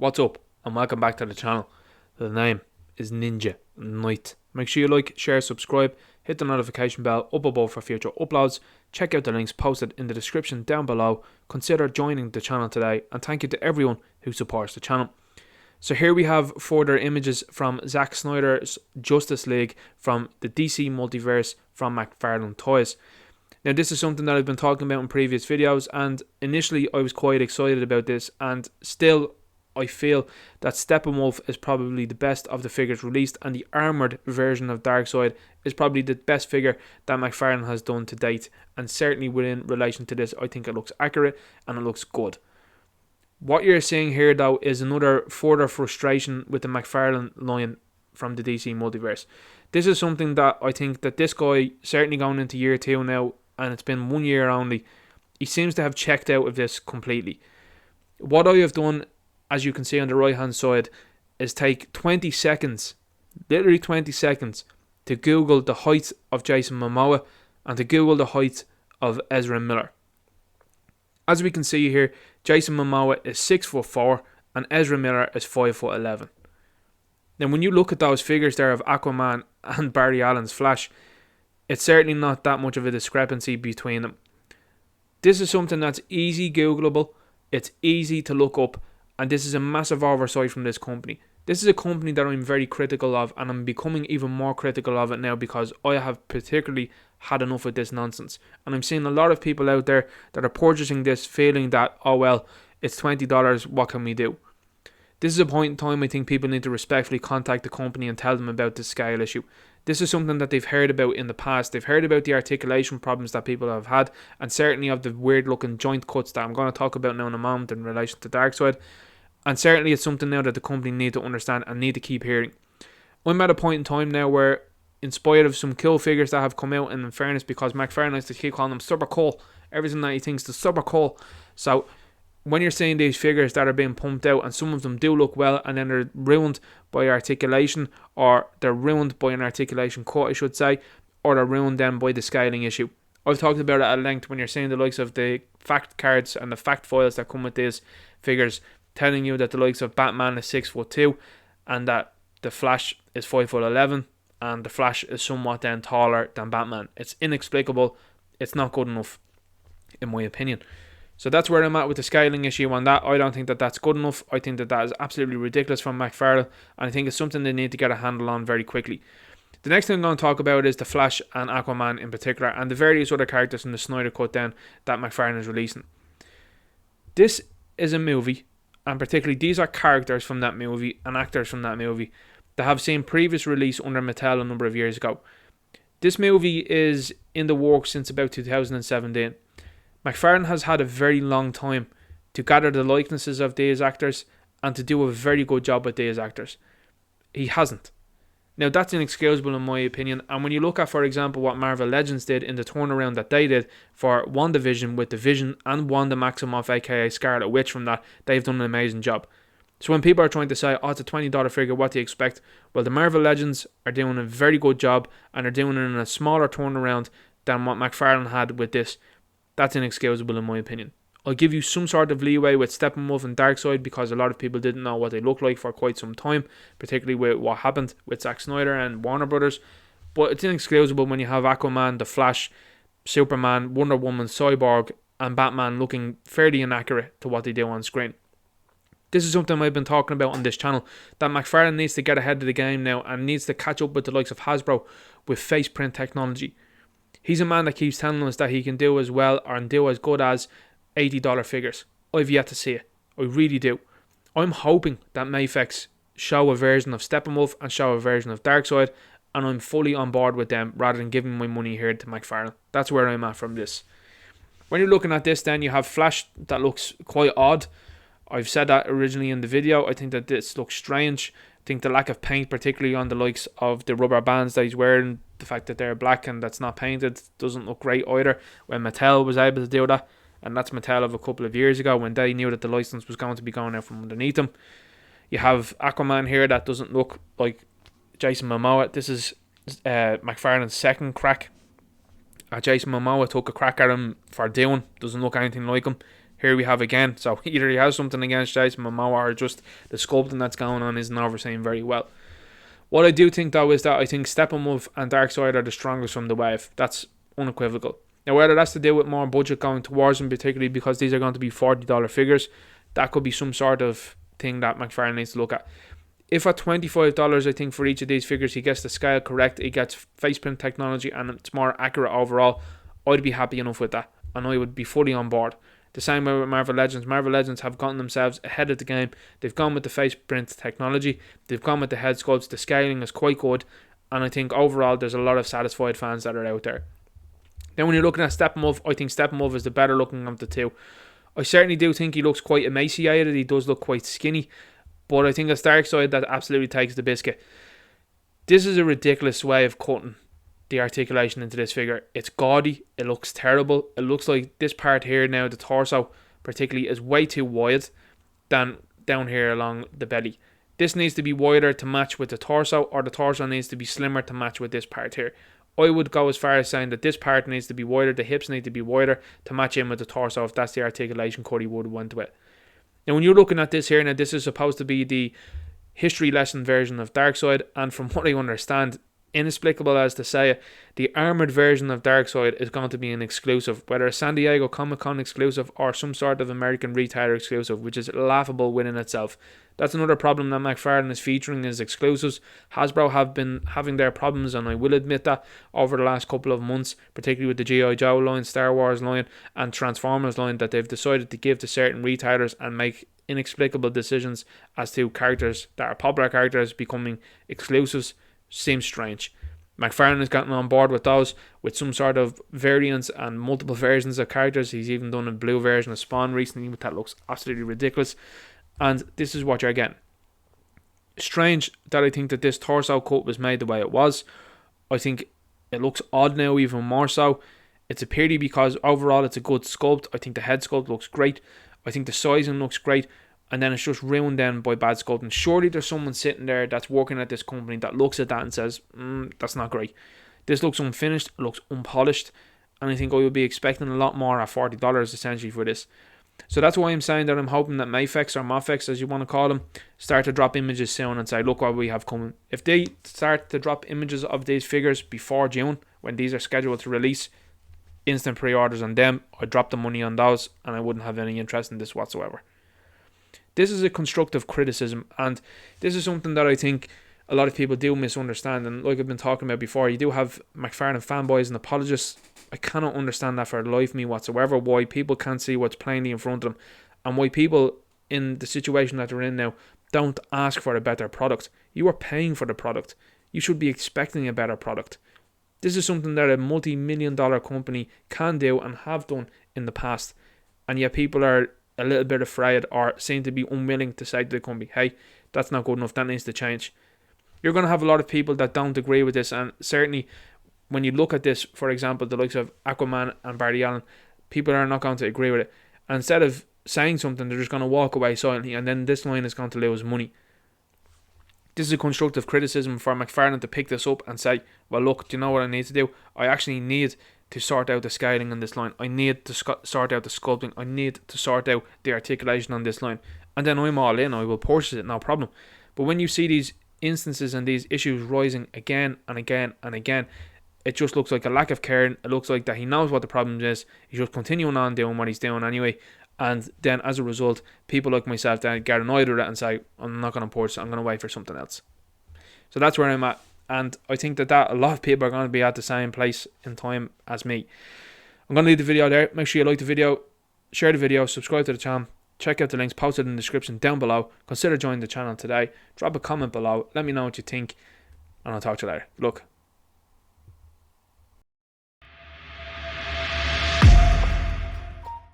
What's up, and welcome back to the channel. The name is Ninja Knight. Make sure you like, share, subscribe, hit the notification bell up above for future uploads. Check out the links posted in the description down below. Consider joining the channel today, and thank you to everyone who supports the channel. So here we have further images from Zack Snyder's Justice League from the DC Multiverse from Mcfarlane Toys. Now this is something that I've been talking about in previous videos, and initially I was quite excited about this, and still I feel that Steppenwolf is probably the best of the figures released, and the armoured version of Darkseid is probably the best figure that Mcfarlane has done to date, and certainly within relation to this I think it looks accurate and it looks good. What you're seeing here though is another further frustration with the Mcfarlane line from the DC Multiverse. This is something that I think that this guy, certainly going into year 2 now, and it's been 1 year only, he seems to have checked out of this completely. What I have done, as you can see on the right hand side, is take 20 seconds, literally 20 seconds, to Google the height of Jason Momoa and to Google the height of Ezra Miller. As we can see here, Jason Momoa is 6'4" and Ezra Miller is 5'11". Now when you look at those figures there of Aquaman and Barry Allen's Flash, it's certainly not that much of a discrepancy between them. This is something that's easy Googleable, it's easy to look up, and this is a massive oversight from this company. This is a company that I'm very critical of, and I'm becoming even more critical of it now because I have particularly had enough of this nonsense. And I'm seeing a lot of people out there that are purchasing this feeling that, oh well, it's $20, what can we do? This is a point in time I think people need to respectfully contact the company and tell them about the scale issue. This is something that they've heard about in the past. They've heard about the articulation problems that people have had, and certainly of the weird looking joint cuts that I'm going to talk about now in a moment in relation to Darkseid. And certainly it's something now that the company need to understand and need to keep hearing. I'm at a point in time now where, in spite of some cool figures that have come out, and in fairness, because Mcfarlane likes to keep calling them super cool, everything that he thinks is super cool. So when you're seeing these figures that are being pumped out, and some of them do look well, and then they're ruined by articulation, or they're ruined by an articulation cut, I should say, or they're ruined then by the scaling issue. I've talked about it at length when you're seeing the likes of the fact cards and the fact files that come with these figures, telling you that the likes of Batman is 6'2", and that the Flash is 5'11", and the Flash is somewhat then taller than Batman. It's inexplicable. It's not good enough, in my opinion. So that's where I'm at with the scaling issue on that. I don't think that that's good enough. I think that that is absolutely ridiculous from Mcfarlane, and I think it's something they need to get a handle on very quickly. The next thing I'm going to talk about is the Flash and Aquaman in particular, and the various other characters in the Snyder Cut then that Mcfarlane is releasing. This is a movie, and particularly these are characters from that movie and actors from that movie that have seen previous release under Mattel a number of years ago. This movie is in the works since about 2017. Mcfarlane has had a very long time to gather the likenesses of these actors and to do a very good job with these actors. He hasn't. Now that's inexcusable in my opinion, and when you look at, for example, what Marvel Legends did in the turnaround that they did for WandaVision with the Vision and Wanda Maximoff aka Scarlet Witch from that, they've done an amazing job. So when people are trying to say, oh, it's a $20 figure, what do you expect? Well, the Marvel Legends are doing a very good job, and are doing it in a smaller turnaround than what Mcfarlane had with this. That's inexcusable in my opinion. I'll give you some sort of leeway with Steppenwolf and Darkseid because a lot of people didn't know what they looked like for quite some time, particularly with what happened with Zack Snyder and Warner Brothers. But it's inexcusable when you have Aquaman, The Flash, Superman, Wonder Woman, Cyborg and Batman looking fairly inaccurate to what they do on screen. This is something I've been talking about on this channel, that Mcfarlane needs to get ahead of the game now and needs to catch up with the likes of Hasbro with face print technology. He's a man that keeps telling us that he can do as well or do as good as $80 figures. I've yet to see it. I really do. I'm hoping that Mafex show a version of Steppenwolf and show a version of Darkseid, and I'm fully on board with them rather than giving my money here to Mcfarlane. That's where I'm at from this. When you're looking at this then, you have Flash that looks quite odd. I've said that originally in the video. I think that this looks strange. I think the lack of paint, particularly on the likes of the rubber bands that he's wearing, the fact that they're black and that's not painted, doesn't look great either. When Mattel was able to do that, and that's Mattel of a couple of years ago when they knew that the license was going to be going out from underneath them. You have Aquaman here that doesn't look like Jason Momoa. This is Mcfarlane's second crack. Jason Momoa took a crack at him for doing. Doesn't look anything like him. here we have again. So either he has something against Jason Momoa, or just the sculpting that's going on isn't overseen very well. What I do think though is that I think Steppenwolf and Darkseid are the strongest from the wave. That's unequivocal. Now whether that's to do with more budget going towards them, particularly because these are going to be $40 figures, that could be some sort of thing that McFarlane needs to look at. If at $25, I think for each of these figures he gets the scale correct, he gets faceprint technology and it's more accurate overall, I'd be happy enough with that, and I would be fully on board. The same way with Marvel Legends. Marvel Legends have gotten themselves ahead of the game. They've gone with the faceprint technology, they've gone with the head sculpts, the scaling is quite good, and I think overall there's a lot of satisfied fans that are out there. Then when you're looking at Steppenwolf, I think Steppenwolf is the better looking of the two. I certainly do think he looks quite emaciated, he does look quite skinny, but I think it's Darkseid that absolutely takes the biscuit. This is a ridiculous way of cutting the articulation into this figure. It's gaudy, it looks terrible. It looks like this part here now, the torso particularly, is way too wide than down here along the belly. This needs to be wider to match with the torso, or the torso needs to be slimmer to match with this part here. I would go as far as saying that this part needs to be wider, the hips need to be wider to match in with the torso if that's the articulation cut he would have went with. Now when you're looking at this here, now this is supposed to be the history lesson version of Darkseid, and from what I understand, inexplicable as to say it, the armoured version of Darkseid is going to be an exclusive, whether a San Diego Comic-Con exclusive or some sort of American retailer exclusive, which is laughable within itself. That's another problem that McFarlane is featuring as exclusives. Hasbro have been having their problems, and I will admit that, over the last couple of months, particularly with the G.I. Joe line, Star Wars line and Transformers line, that they've decided to give to certain retailers and make inexplicable decisions as to characters that are popular characters becoming exclusives. Seems strange. McFarlane has gotten on board with those, with some sort of variants and multiple versions of characters. He's even done a blue version of Spawn recently, but that looks absolutely ridiculous. And this is what you're getting. Strange that I think that this torso cut was made the way it was. I think it looks odd now, even more so. It's a pity because overall it's a good sculpt. I think the head sculpt looks great. I think the sizing looks great. And then it's just ruined then by bad sculpting. Surely there's someone sitting there that's working at this company that looks at that and says, that's not great. This looks unfinished, it looks unpolished, and I think I would be expecting a lot more at $40 essentially for this. So that's why I'm saying that I'm hoping that Mayfex or Mofex, as you want to call them, start to drop images soon and say, look what we have coming. If they start to drop images of these figures before June, when these are scheduled to release, instant pre-orders on them, I'd drop the money on those, and I wouldn't have any interest in this whatsoever. This is a constructive criticism, and this is something that I think a lot of people do misunderstand. And like I've been talking about before, you do have McFarlane fanboys and apologists. I cannot understand that for the life of me whatsoever, why people can't see what's plainly in front of them, and why people in the situation that they're in now don't ask for a better product. You are paying for the product. You should be expecting a better product. This is something that a multi-million-dollar company can do and have done in the past, and yet people are a little bit afraid or seem to be unwilling to say to the company, hey, that's not good enough, that needs to change. You're going to have a lot of people that don't agree with this, and certainly when you look at this, for example, the likes of Aquaman and Barry Allen, people are not going to agree with it. And instead of saying something, they're just going to walk away silently, and then this line is going to lose money. This is a constructive criticism for McFarlane to pick this up and say, well, look, do you know what I need to do? I actually need to sort out the scaling on this line. I need to sort out the sculpting. I need to sort out the articulation on this line. And then I'm all in. I will purchase it, no problem. But when you see these instances and these issues rising again and again and again, it just looks like a lack of care. It looks like that he knows what the problem is. He's just continuing on doing what he's doing anyway. And then as a result, people like myself then get annoyed with it and say, I'm not going to purchase it. I'm going to wait for something else. So that's where I'm at. And I think that a lot of people are going to be at the same place in time as me. I'm going to leave the video there. Make sure you like the video, share the video, subscribe to the channel. Check out the links posted in the description down below. Consider joining the channel today. Drop a comment below. Let me know what you think. And I'll talk to you later. Look.